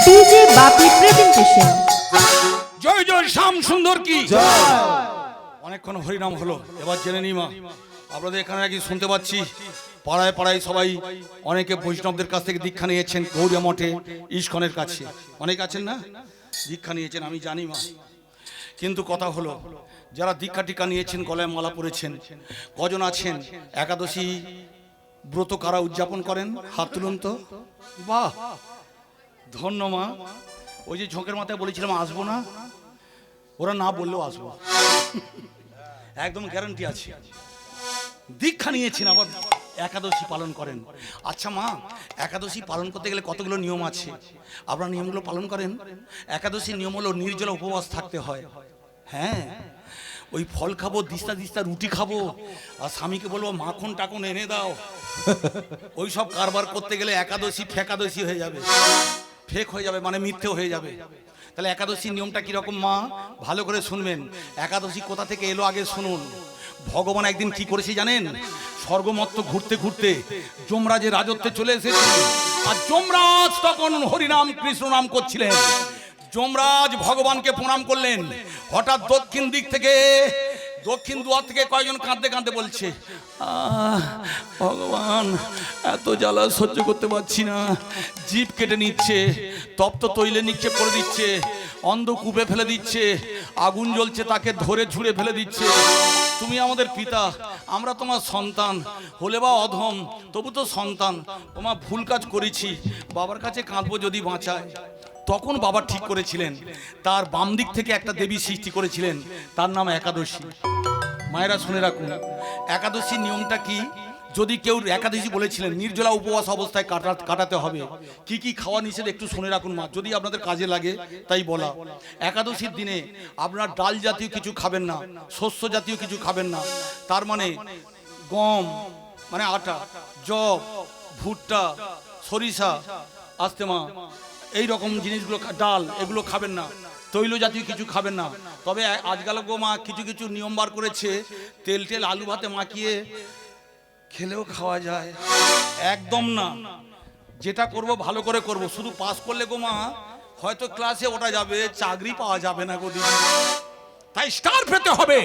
DJ বাপি presentation. জয় জয় শ্যাম সুন্দর কি জয়। অনেকক্ষণ হরিনাম হলো, এবার জেনে নিই মা, আপনাদের এখানে নাকি শুনতে পাচ্ছি পাড়ায় পাড়ায় সবাই অনেকে বৈষ্ণবদের কাছ থেকে দীক্ষা নিয়েছেন, গৌড়িয়া মঠে ইস্কনের কাছে অনেক আছেন না, দীক্ষা নিয়েছেন আমি জানি মা। কিন্তু কথা হলো, যারা দীক্ষা টিকা নিয়েছেন, গলায় মালা পরেছেন, কজন আছেন একাদশী ব্রত কারা উদযাপন করেন? হাত তুলুন তো। বাহ, ধন্য মা। ওই যে ঝোঁকের মাথায় বলেছিলাম আসবো না, ওরা না বললেও আসবো, একদম গ্যারান্টি আছে। দীক্ষা নিয়েছেন আবার একাদশী পালন করেন। আচ্ছা মা, একাদশী পালন করতে গেলে কতগুলো নিয়ম আছে, আপনারা নিয়মগুলো পালন করেন? একাদশীর নিয়ম হলো নির্জলা উপবাস থাকতে হয়। হ্যাঁ, ওই ফল খাবো, দিস্তা দিস্তা রুটি খাবো, আর স্বামীকে বলবো মাখন টাখন এনে দাও, ওই সব কারবার করতে গেলে একাদশী ফেকাদশী হয়ে যাবে, ফেক হয়ে যাবে, মানে মিথ্যে হয়ে যাবে। তাহলে একাদশীর নিয়মটা কিরকম মা, ভালো করে শুনবেন। একাদশী কোথা থেকে এলো আগে শুনুন। ভগবান একদিন কি করেছে জানেন? স্বর্গমত্ত ঘুরতে ঘুরতে যমরাজের রাজত্বে চলে এসেছে, আর যমরাজ তখন হরিনাম কৃষ্ণ নাম করছিলেন। যমরাজ ভগবানকে প্রণাম করলেন, হঠাৎ দক্ষিণ দিক থেকে, দক্ষিণ দুয়ার থেকে কয়েকজন কাঁদতে কাঁদতে বলছে, ভগবান এত জ্বালা সহ্য করতে পারছি না, জিভ কেটে নিচ্ছে, তপ্ত তৈলে নিক্ষেপ করে দিচ্ছে, অন্ধ কূপে ফেলে দিচ্ছে, আগুন জ্বলছে তাকে ধরে ঝুড়ে ফেলে দিচ্ছে। তুমি আমাদের পিতা, আমরা তোমার সন্তান, হলে বা অধম তবু তো সন্তান, তোমার ভুল কাজ করেছি, বাবার কাছে কাঁদবো যদি বাঁচায়। তখন বাবা ঠিক করেছিলেন, তার বাম দিক থেকে একটা দেবী সৃষ্টি করেছিলেন, তার নাম একাদশী। মায়েরা শুনে রাখুন, একাদশীর নিয়মটা কি। যদি কেউ একাদশী বলেছিলেন নির্জলা উপবাস অবস্থায় কাটাতে হবে, কি কি খাওয়া নিষেধ একটু শুনে রাখুন মা, যদি আপনাদের কাজে লাগে তাই বলা। একাদশীর দিনে আপনার ডাল জাতীয় কিছু খাবেন না, শস্য জাতীয় কিছু খাবেন না, তার মানে গম মানে আটা, জব, ভুট্টা, সরিষা, আস্তেমা, এই রকম জিনিসগুলো, ডাল, এগুলো খাবেন না, তৈল জাতীয় কিছু খাবেন না। তবে আজকাল গো মা কিছু কিছু নিয়ম বার করেছে, তেল টেল আলু ভাতে মাখিয়ে খেলেও খাওয়া যায়। একদম না, যেটা করব ভালো করে করব, শুধু পাস করলে গো মা হয়তো ক্লাসে ওঠা যাবে, চাকরি পাওয়া যাবে না গো দিদি। তাই স্টার পেতে হবে,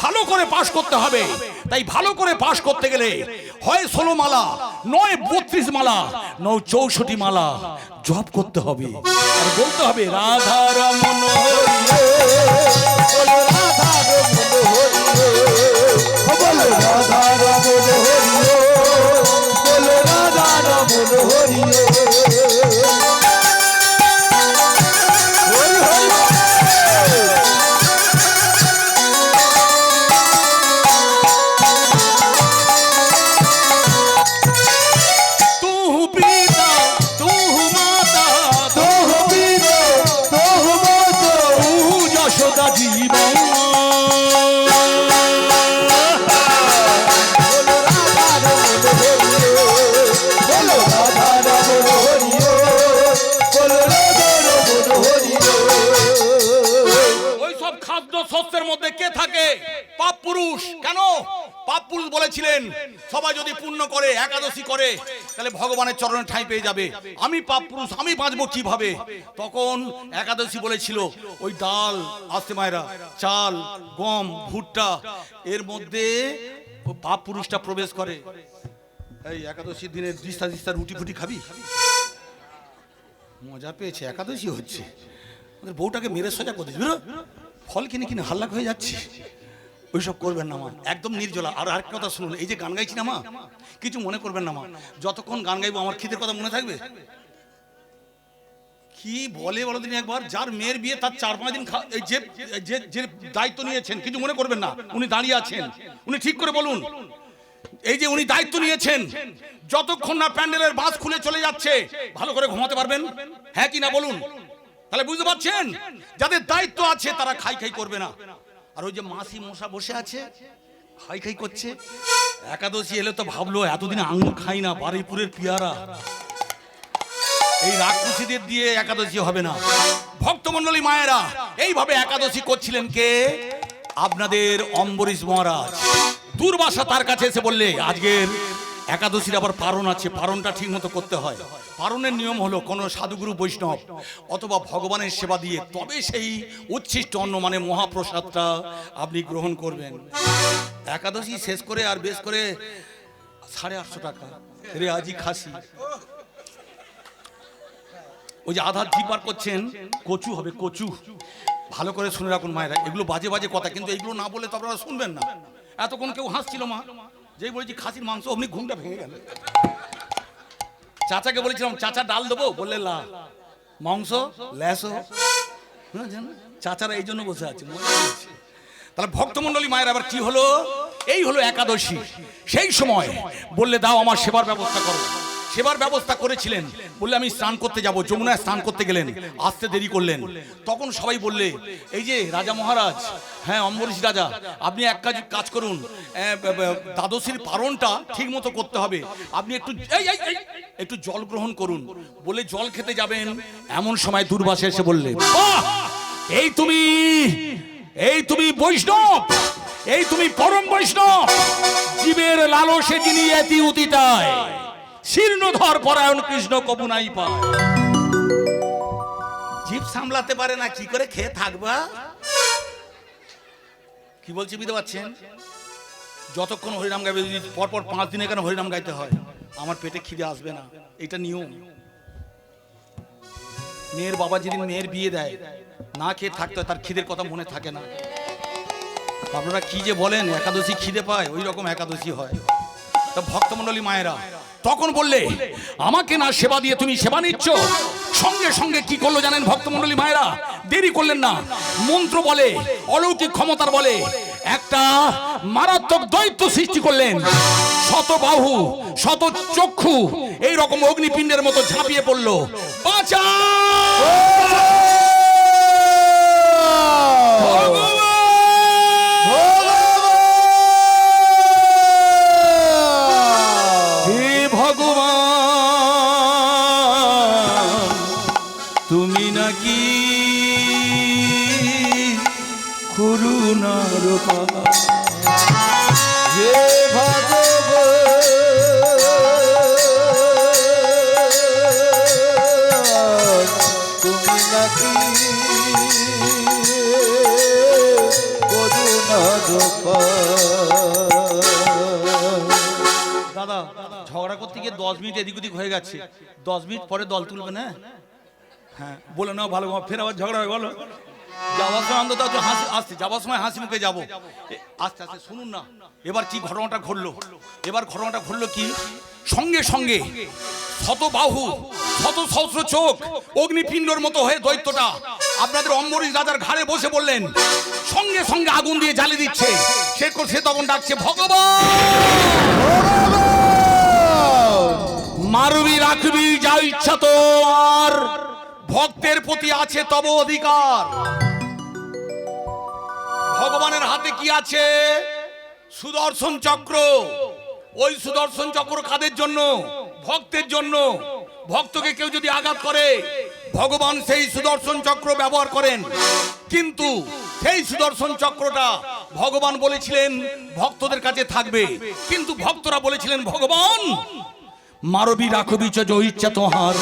ভালো করে পাস করতে হবে। তাই ভালো করে পাস করতে গেলে হয় 16 মালা, নয় 32 মালা, নয় 64 মালা জপ করতে হবে, আর বলতে হবে রাধা রমন শস্যের মধ্যে কে থাকে? পাপ পুরুষ। কেন পাপ পুরুষ বলেছিলেন? সবাই যদি পুণ্য করে, একাদশী করে, তাহলে ভগবানের চরণে ঠাঁই পেয়ে যাবে। আমি পাপ পুরুষ, আমি বাঁচবো কিভাবে? তখন একাদশী বলেছিল ওই ডাল, আস্তে মায়েরা, চাল, গম, ভুট্টা, এর মধ্যে পাপ পুরুষটা প্রবেশ করে। এই একাদশীর দিনে দিস্তা দিস্তা রুটি ফুটি খাবি? মজা পেয়েছে, একাদশী হচ্ছে, আমাদের বউটাকে মেরে সোজা করে দিস, ফল কিনে কিনে হাল্লাক হয়ে যাচ্ছে। ওইসব করবেন না মা, একদম নির্জলা। আর আরেকটা কথা শুনুন, এই যে গান গাইছি না মা, কিছু মনে করবেন না মা, যতক্ষণ গান গাইবো আমার খিদের কথা মনে থাকবে? কি বলে বলো দিন একবার, যার মেয়ের বিয়ে তার 4-5 দিন যে দায়িত্ব নিয়েছেন, কিছু মনে করবেন না, উনি দাঁড়িয়ে আছেন, উনি ঠিক করে বলুন, এই যে উনি দায়িত্ব নিয়েছেন, যতক্ষণ না প্যান্ডেলের বাস খুলে চলে যাচ্ছে ভালো করে ঘুমাতে পারবেন? হ্যাঁ কি না বলুন? তাহলে বুঝতে পারছেন, যাদের দায়িত্ব আছে তারা খাই খাই করবে না। আর ওই যে মাসি মশা বসে আছে খাই খাই করছে, একাদশী এলে তো ভাবলো এতদিন আঙুর খাই না, বারুইপুরের পিয়ারা, এই রাক্ষসীদের দিয়ে একাদশী হবে না। ভক্তমণ্ডলী মায়েরা, এইভাবে একাদশী করছিলেন কে? আপনাদের অম্বরীশ মহারাজ। দুর্বাসা তার কাছে এসে বললে, আজকের একাদশীর আবার পারণ আছে, পারণটা ঠিক মতো করতে হয়। পারণের নিয়ম হলো কোনো সাধুগুরু বৈষ্ণব অথবা ভগবানের সেবা দিয়ে তবে সেই উচ্ছিষ্ট অন্ন মানে মহাপ্রসাদটা আপনি গ্রহণ করবেন। একাদশী শেষ করে আর বেশ করে 850 টাকা রেয়াজি খাসি, ওই যে আধার জিপার করছেন, কচু হবে কচু। ভালো করে শুনে রাখুন মায়েরা, এগুলো বাজে বাজে কথা, কিন্তু এগুলো না বলে তো আপনারা শুনবেন না। এতক্ষণ কেউ হাসছিল মা, যেই বলেছি খাসির মাংস অমনি ঘুমটা ভেঙে গেল। চাচাকে বলেছিলাম চাচা ডাল দেবো, বললে লা মাংস ল্যাসো। চাচারা এই জন্য বসে আছে। তাহলে ভক্তমণ্ডলী মায়ের আবার কি হলো, এই হলো একাদশী। সেই সময় বললে দাও আমার সেবার ব্যবস্থা করো। সেবার ব্যবস্থা করেছিলেন, বললে আমি স্নান করতে যাব। যমুনায় স্নান করতে গেলেন, আসতে দেরি করলেন। তখন সবাই বললে এই যে রাজা মহারাজ, হ্যাঁ অম্বরীশ রাজা, আপনি এক কাজ করুন, দ্বাদশীর পারণটা ঠিক মতো করতে হবে, আপনি একটু জল গ্রহণ করুন। বলে জল খেতে যাবেন, এমন সময় দুর্বাসা এসে বললে এই তুমি বৈষ্ণব, এই তুমি পরম বৈষ্ণব, জীবের লালসে যিনি এতি উতিতায়, শীর্ণধর পরায়ণ কৃষ্ণ কবু নাই পায়। জীব সামলাতে পারে না, কি করে খেয়ে থাকবা? কি বলছি বুঝতে পারছেন? যতক্ষণ হরিনাম গাইবে, পরপর 5 দিনে কেন হরিনাম গাইতে হয়? আমার পেটে খিদে আসবে না, এটা নিয়ম। মেয়ের বাবা যেদিন মেয়ের বিয়ে দেয়, না খেয়ে থাকতে হয়, তার খিদের কথা মনে থাকে না। আপনারা কি যে বলেন একাদশী খিদে পায়, ওই রকম একাদশী হয়। তা ভক্তমণ্ডলী মায়েরা তখন বললে আমাকে না সেবা দিয়ে তুমি সেবা নিচ্ছ। সঙ্গে সঙ্গে কি করলো জানেন ভক্তমণ্ডলী মায়েরা? দেরি করলেন না, মন্ত্র বলে, অলৌকিক ক্ষমতার বলে একটা মারাত্মক দৈত্য সৃষ্টি করলেন। শত বাহু, শত চক্ষু, এই রকম অগ্নিপিণ্ডের মতো ঝাঁপিয়ে পড়লো। বাঁচা দাদা ঝগড়া করতে গিয়ে 10 মিনিট এদিক ওদিক হয়ে গেছে, 10 মিনিট পরে দল তুলবে না। হ্যাঁ বলে নাও ভালো, ফের আবার ঝগড়া হয়। বলো যাওয়ার সময় অন্তত হাসি আসছে, যাওয়ার সময় হাসি মুখে যাবো। আস্তে আস্তে শুনুন না এবার কি ঘটনাটা ঘটলো। এবার ঘটনাটা ঘটলো কি, সঙ্গে সঙ্গে শত বাহু, শত সহস্র চোখ, অগ্নিপিণ্ডর মতো হয়ে দৈত্যটা আপনাদের অম্বরীশ রাজার ঘাড়ে বসে বললেন। সঙ্গে সঙ্গে আগুন দিয়ে জ্বালিয়ে দিচ্ছে। সে তখন ডাকছে ভগবান, মারবি রাখবি যা ইচ্ছা তোর, ভক্তের প্রতি আছে তব অধিকার। ভগবানের হাতে কি আছে? সুদর্শন চক্র। ওই সুদর্শন চক্র কাদের জন্য? ভক্তের জন্য। ভক্তকে কেউ যদি আঘাত করে, ভগবান সেই সুদর্শন চক্র ব্যবহার করেন। কিন্তু সেই সুদর্শন চক্রটা ভগবান বলেছিলেন ভক্তদের কাছে থাকবে, কিন্তু ভক্তরা বলেছিলেন ভগবান মারবি রাখবি চ ইচ্ছা তোহার,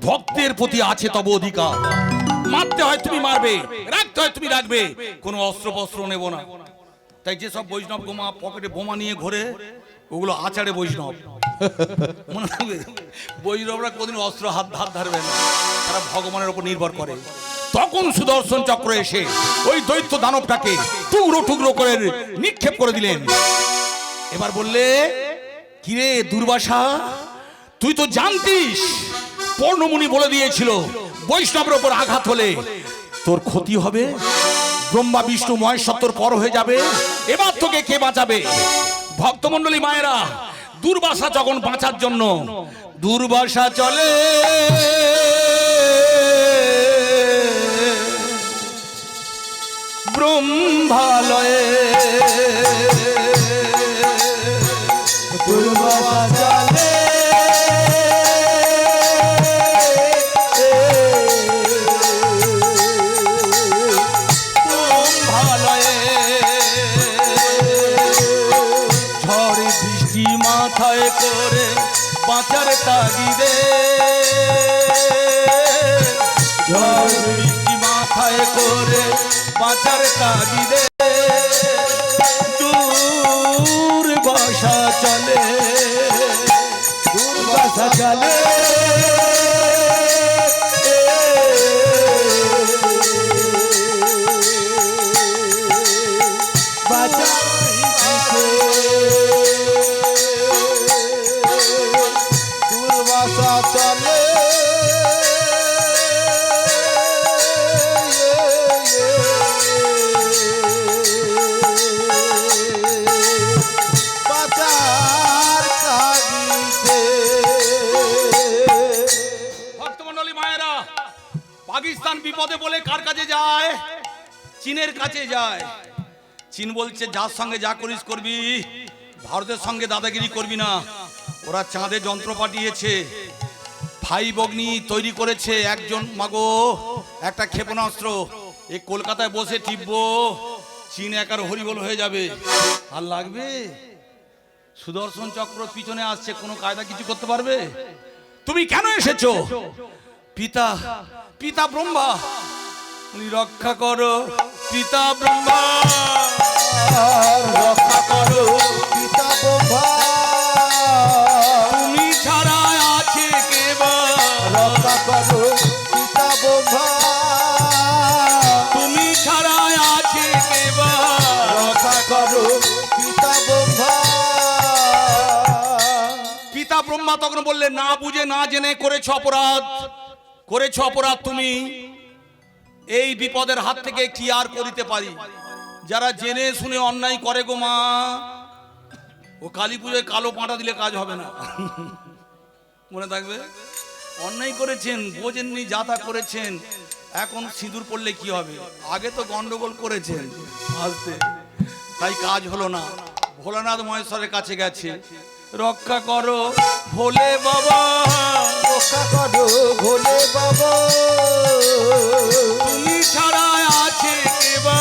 ভক্তের প্রতি আছে তব অধিকার। মারতে হয় তুমি মারবে, রাখতে হয় তুমি রাখবে, কোনো অস্ত্র ফস্ত্র নেব না। তাই যেসব বৈষ্ণব গোমা পকেটে বোমা নিয়ে ঘোরে, ওগুলো আচারে বৈষ্ণব। মনে রাখবে, বৈষ্ণবরা কোনদিন অস্ত্র হাত ধরবে না, তারা ভগবানের উপর নির্ভর করে। তখন সুদর্শন চক্র এসে ওই দৈত্য দানবটাকে টুকরো টুকরো করে নিক্ষেপ করে দিলেন। এবার বললে কিরে দুর্বাসা, তুই তো জানতিস, পর্ণমুনি বলে দিয়েছিল বৈষ্ণবের উপর আঘাত হলে তোর ক্ষতি হবে, ব্রহ্মা বিষ্ণু মহেশ্বর পর হয়ে যাবে, এবার তোকে কে বাঁচাবে? ভক্তমণ্ডলী মায়েরা, দুর্বাসা যখন বাঁচার জন্য দুর্বাসা চলে ব্রহ্মালয়ে, দুর্বাসা চলে ব্রহ্মালয়ে, ঝড় বৃষ্টি মাথায় করে তাগিদে ঝড় বৃষ্টি মাথায় করে বাঁচার তাগিদে দূর বাসা চলে দূর বাসা চলে বাঁচা দূর বাসা চলে বাঁচার তাগিদে। ভক্তমণ্ডলী মায়েরা, পাকিস্তান বিপদে বলে কার কাছে যায়? চীনের কাছে যায়। চীন বলছে যার সঙ্গে যা করিস করবি, ভারতের সঙ্গে দাদাগিরি করবি না। ওরা চাঁদে যন্ত্র পাঠিয়েছে, 5 অগ্নি তৈরি করেছে। একজন মাগো একটা ক্ষেপণাস্ত্র, এই কলকাতায় বসে টিপবো, চীন একার হরিবল হয়ে যাবে। আর লাগবে? সুদর্শন চক্র পিছনে আসছে, কোনো কায়দা কিছু করতে পারবে? তুমি কেন এসেছো? পিতা পিতা ব্রহ্মা, তুমি রক্ষা করো পিতা ব্রহ্মা, রক্ষা করো পিতা ব্রহ্মা, তুমি ছাড়া আছে কে বা? রক্ষা করো পিতা ব্রহ্মা, তুমি ছাড়া আছে কে বা? রক্ষা করো পিতা ব্রহ্মা। পিতা ব্রহ্মা তখন বললেন, না বুঝে না জেনে করেছো অপরাধ, করেছো অপরাধ তুমি। এই বিপদের হাত থেকে কি আর করিতে পারি? যারা জেনে শুনে অন্যায় করে গো মা, ও কালী পুজোয় কালো পাঁটা দিলে কাজ হবে না। মনে থাকবে, অন্যায় করেছেন, বোঝেননি, যাতা করেছেন, এখন সিঁদুর পড়লে কি হবে? আগে তো গন্ডগোল করেছেন আসতে, তাই কাজ হলো না। ভোলানাথ মহেশ্বরের কাছে গেছে, রক্ষা করো ভোলে বাবা, রক্ষা করো ভোলে বাবা, তুমি ছাড়া আছে কে বা?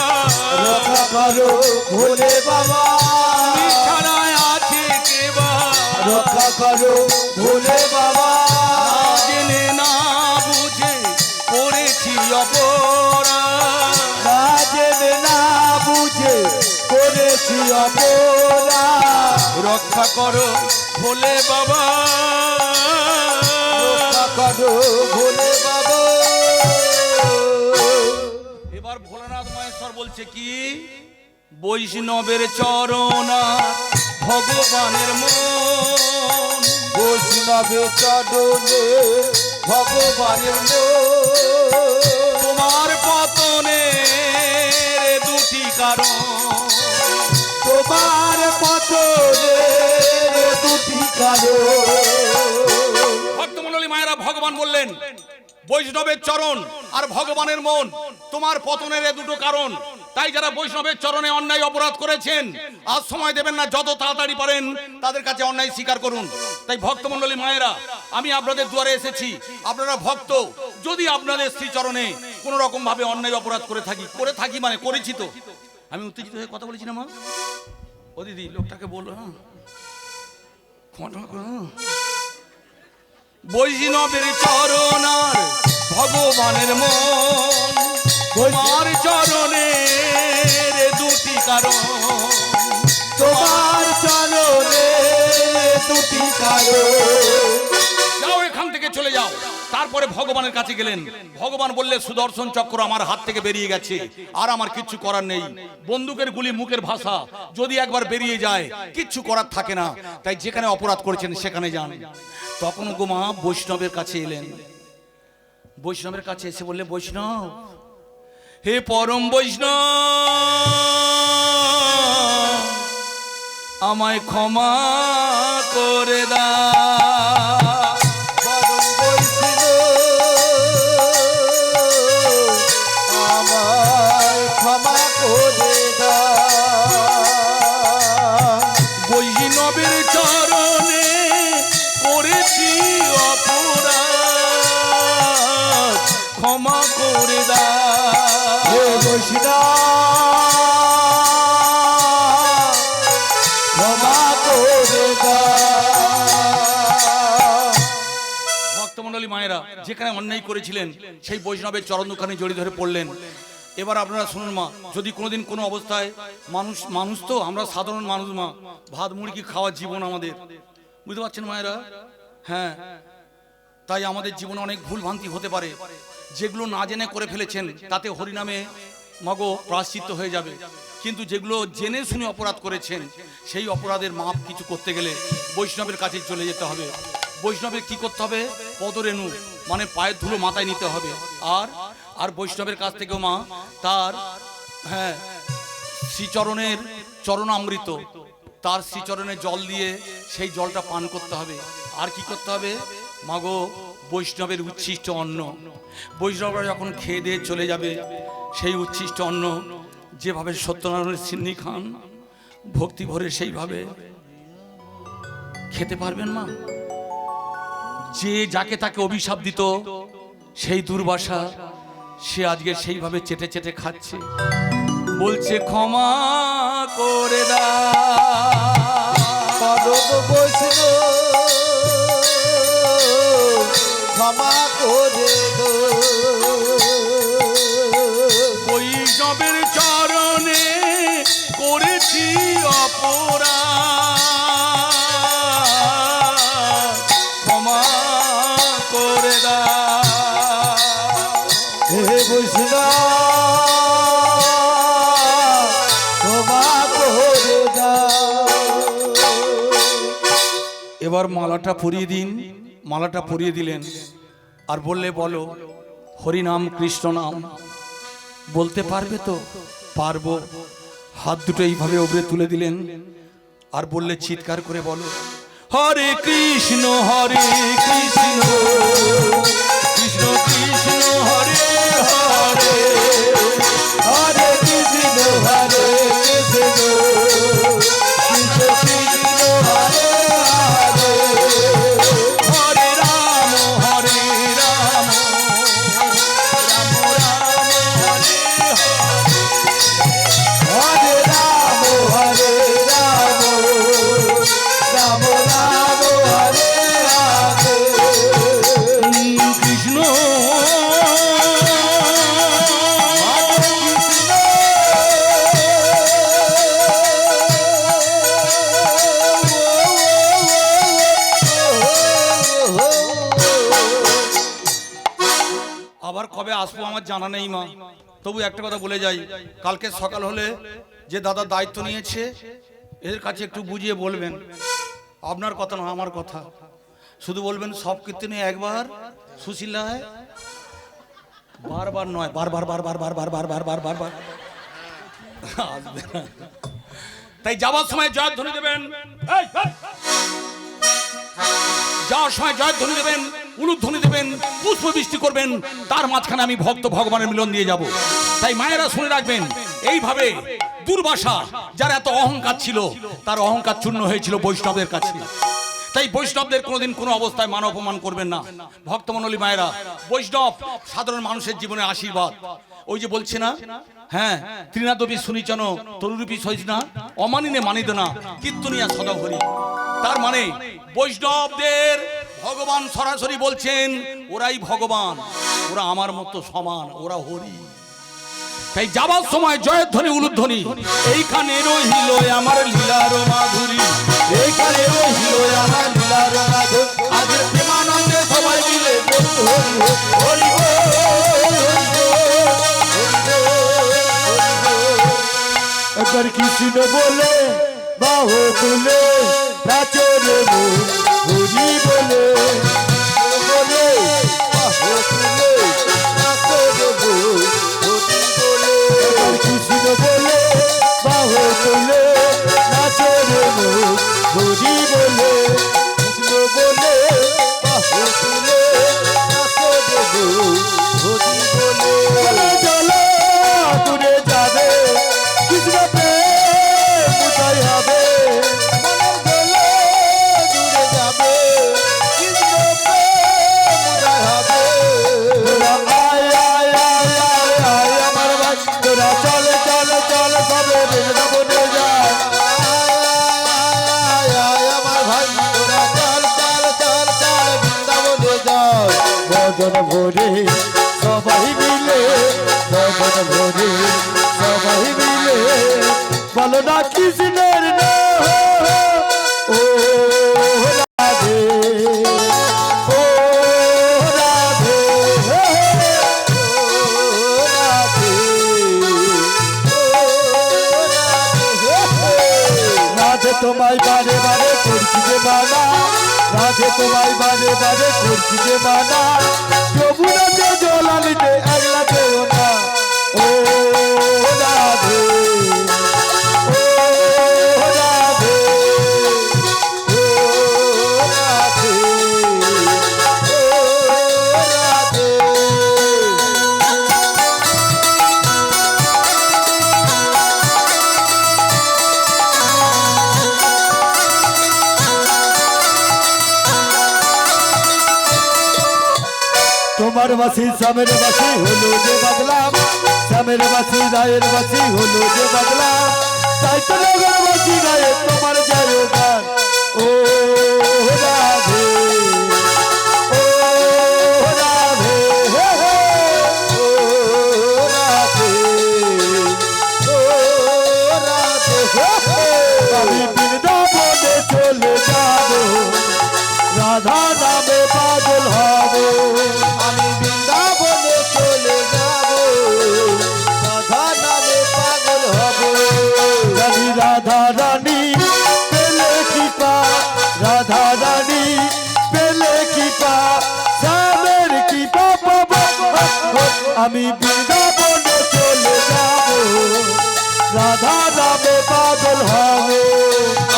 রক্ষা করো ভোলে বাবা, তুমি ছাড়া আছে কে বা? রক্ষা করো ভোলে বাবা। না জেনে না বুঝে করেছি অপরাধ, না জেনে না বুঝে করেছি অপরাধ, রক্ষা করো ভোলে বাবা, রক্ষা করো ভোলে বাবা। এবার ভোলানাথ মহেশ্বর বলছে কি? বৈষ্ণবের চরণা ভগবানের মন, বৈষ্ণবে চরণে ভগবানের মন, তোমার পতনের দুটি কারণ, তোমার পতনের দুটি কারণ। ভক্তমণ্ডলী মায়েরা, ভগবান বললেন বৈষ্ণবের চরণ আর ভগবানের মন, তোমার পতনের এ দুটো কারণ। তাই যারা বৈষ্ণবের চরণে অন্যায় অপরাধ করেছেন, আজ সময় দেবেন না, যত তাড়াতাড়ি পারেন তাদের কাছে অন্যায় স্বীকার করুন। তাই ভক্তমণ্ডলী মায়েরা, আমি আপনাদের দুয়ারে এসেছি। আপনারা ভক্ত, যদি আপনাদের শ্রীচরণে কোন রকম ভাবে অন্যায় অপরাধ করে থাকি মানে করেছি তো। আমি উত্তেজিত হয়ে কথা বলেছি না মা? ও দিদি, লোকটাকে বলো, হ্যাঁ ক্ষমা করো। বৈষ্ণবের চরণ আর ভগবানের মন, তোমার চরণের দুটি কারণ, তোমার চরণে দুটি কারণ। যাও এখান থেকে চলে যাও। তারপরে ভগবানের কাছে গেলেন। ভগবান বললে, সুদর্শন চক্র আমার হাত থেকে বেরিয়ে গেছে, আর আমার কিচ্ছু করার নেই। বন্দুকের গুলি মুখের ভাষা, যদি একবার বেরিয়ে যায় কিচ্ছু করার থাকে না। তাই যেখানে অপরাধ করেছেন সেখানে যান। তখন গোমা বৈষ্ণবের কাছে এলেন। বৈষ্ণবের কাছে এসে বললে, বৈষ্ণব, হে পরম বৈষ্ণব, আমায় ক্ষমা করে দাও। পরম বৈষ্ণব, আমায় ক্ষমা করে দাও। বৈষ্ণবের চরণে করেছি অপরাধ, ক্ষমা করে দাও। হে বৈষ্ণব, ক্ষমা করে দাও। ভক্তমণ্ডলী মায়েরা, যেখানে অন্যায় করেছিলেন সেই বৈষ্ণবের চরণ দুখানি জড়িয়ে ধরে পড়লেন। এবার আপনারা শুনুন মা, যদি কোনোদিন কোনো অবস্থায় মানুষ তো আমরা সাধারণ মানুষ মা, ভাত মুড়কি খাওয়ার জীবন আমাদের, বুঝতে পারছেন মায়েরা? হ্যাঁ, তাই আমাদের জীবনে অনেক ভুল ভ্রান্তি হতে পারে, যেগুলো না জেনে করে ফেলেছেন তাতে হরিনামে মগো প্রায়শ্চিত্ত হয়ে যাবে। কিন্তু যেগুলো জেনে শুনে অপরাধ করেছেন সেই অপরাধের মাপ কিছু করতে গেলে বৈষ্ণবের কাছে চলে যেতে হবে। বৈষ্ণবের কি করতে হবে? পদরেণু মানে পায়ের ধুলো মাথায় নিতে হবে। আর বৈষ্ণবের কাছ থেকেও মা তার হ্যাঁ শ্রীচরণের চরণামৃত, তার শ্রীচরণে জল দিয়ে সেই জলটা পান করতে হবে। আর কি করতে হবে মাগো? বৈষ্ণবের উচ্ছিষ্ট অন্ন, বৈষ্ণবরা যখন খেয়ে দিয়ে চলে যাবে সেই উচ্ছিষ্ট অন্ন যেভাবে সত্যনারায়ণের সিন্নি খান ভক্তি ভরে সেইভাবে খেতে পারবেন মা। যে যাকে তাকে অভিশাপ দিত সেই দুর্বাসা, সে আজকে সেইভাবে চেটে চেটে খাচ্ছে, বলছে ক্ষমা করে দাও পরম বৈষ্ণব ক্ষমা করে দো। বৈষ্ণবের চরণে করেছি অপরাধ, ক্ষমা করে দাও হে বৈষ্ণব ক্ষমা করে দাও। এবার মালাটা পরিয়ে দিন। মালাটা পরিয়ে দিলেন আর বললে, বলো হরিনাম কৃষ্ণ নাম। বলতে পারবে তো? পারবো। হাত দুটো এইভাবে ওপরে তুলে দিলেন আর বললে, চিৎকার করে বলো, হরে কৃষ্ণ কৃষ্ণ কৃষ্ণ হরে হরে, হরে কৃষ্ণ হরে কৃষ্ণ কৃষ্ণ কৃষ্ণ হরে হরে, হরে রাম রাম রাম হরে হরে রাম হরে রাম রাম রাম হরে হরে। কৃষ্ণ আবার কবে আসবো আমার জানা নেই মা, তবু একটা কথা বলে যাই, কালকে সকাল হলে যে দাদা দায়িত্ব নিয়েছে এদের কাছে একটু বুঝিয়ে বলবেন, আপনার কথা না আমার কথা, শুধু বলবেন সব কীর্তনে একবার সুশীলায়, বারবার নয়, বারবার বারবার বারবার বারবার বারবার বারবার আসবে না। তাই যাওয়ার সময় জয়ধ্বনি দেবেন, এই, এই। যাওয়ার সময় জয়ধ্বনি দেবেন, উলুধ্বনি দেবেন, পুষ্প বৃষ্টি করবেন, তার মাঝখানে আমি ভক্ত ভগবানের মিলন দিয়ে যাব। তাই মায়েরা শুনে রাখবেন, এইভাবে দুর্বাসা যার এত অহংকার ছিল তার অহংকার চূর্ণ হয়েছিল বৈষ্ণবের কাছে। তাই বৈষ্ণবদের কোনোদিন কোনো অবস্থায় মান অপমান করবেন না। ভক্তমণ্ডলী মায়েরা, বৈষ্ণব সাধারণ মানুষের জীবনে আশীর্বাদ। ওই যে বলছে না, হ্যাঁ, তৃণাদবি শুনিচন তরুরূপী সৈজনা অমানিনে মানিত না কীর্তনিয়া সদা হরি। তার মানে বৈষ্ণবদের ভগবান সরাসরি বলছেন ওরাই ভগবান, ওরা আমার মতো সমান, ওরা হরি। তাই যাবার সময় জয়ধ্বনি উলুধ্বনি, এইখানে রহিল আমার লীলার মাধুরী, এইখানে রহিল আমার লীলার মাধুরী, আজ প্রেমানন্দে সবাই মিলে বলতে হরি হরি হরি একবার কৃষ্ণ বলে বাহু তুলে নাচরে হরি বলে বলে বাহু তুলে নাচরে হরি বলে, একবার কৃষ্ণ বলে বাহু তুলে নাচরে হরি বলে, কৃষ্ণ বলে বাহু তুলে নাচরে হরি বলে। চলো দূরে যাবে কৃষ্ণ প্রেম উদয় হবে, মনের গলে দূরে যাবে কৃষ্ণ মন ভরে সবাই মিলে বলো না কৃষ্ণের নাম ও রাধে ও রাধে ও রাধে রাধে তোমায় বারে বারে করছি যে মানা রাধে তোমায় বারে বারে করছি যে মানা যমুনাতে জল আনিতে একলা যেও না ও রাধে ও রাধে ও রাধে ও রাধে তোমার বাসি শ্যামের বাসি হলো যে বদলাম শ্যামের বাসি রায়ের বাসি হলো যে বদলাম তাই তো নগর বাসি গায়ে তোমার জয় গান ও রাধে ও রাধে হে হে, ও রাধে ও রাধে হে হে। আমি বৃন্দাবনে চলে যাব রাধা নামে পাগল হব আমি বৃন্দাবনে চলে যাব রাধা নামে পাগল হব জানি রাধা রানী পেলে কি পা রাধা রানী পেলে কি পা শ্যামের কি পাব আমি বৃন্দাবনে চলে যাব রাধা নামে পাগল হব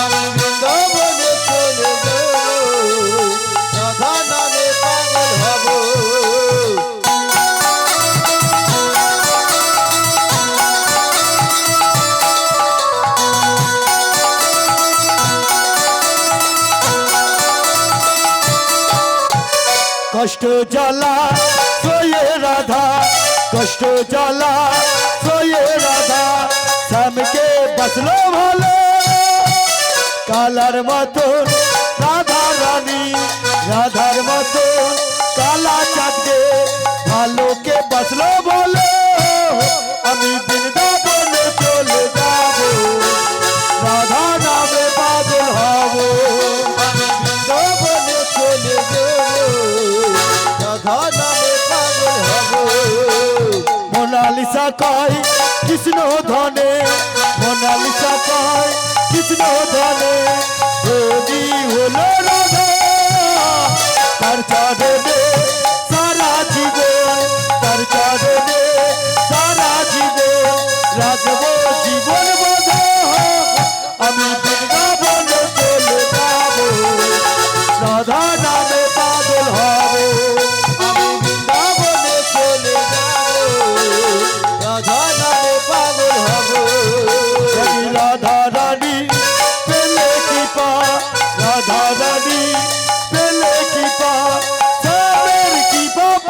আমি বৃন্দাবনে চলে যাব রাধা নামে পাগল হব কষ্ট জ্বালা সয়ে রাধা কষ্ট জ্বালা সয়ে রাধা শ্যামকে বাঁচলো ভালো কালার মতন রাধা রানী রাধার মতন কালা চাঁদকে ভালোকে বাঁচলো বলো আমি বৃন্দাবনে চলে যাব রাধা নামে পাগল হব আমি বৃন্দাবনে চলে যাব রাধা নামে পাগল হব মোনালিসা কয় কৃষ্ণ ধনে মোনালিসা কয় কৃষ্ণ ধনে যদি হলো রাধা তার চরণে সারা জীবন তার চরণে সারা জীবন রাখবো জীবন বোধ আমি বৃন্দাবনে চলে যাব রাধা নামে পাগল হব আমি বৃন্দাবনে চলে যাব রাধা নামে পাগল হব রাধা রানী পেলে কি পা রাধা রানী পেলে কি পা শ্যামের কি পাব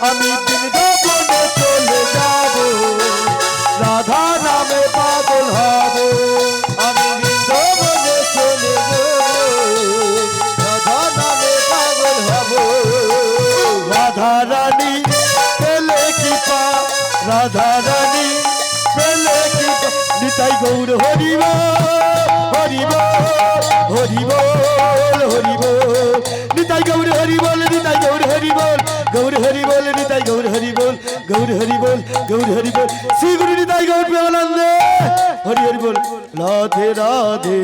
আমি বৃন্দাবনে চলে যাব রাধা নামে পাগল হব আমি বৃন্দাবনে চলে যাব রাধা নামে পাগল হব রাধা রানী পেলে কি পা রাধা রানী পেলে কি পা নিতাই গৌর হরিব হরিব হরিব হরিব নিতাই গৌর হরিবল নিতাই গৌর হরিবল গৌর হরিবল নিতাই গৌর হরিবল গৌর হরিবল গৌর হরিবল শ্রী গুরু নিতাই গৌর প্রেমানন্দে হরি হরিবল রাধে রাধে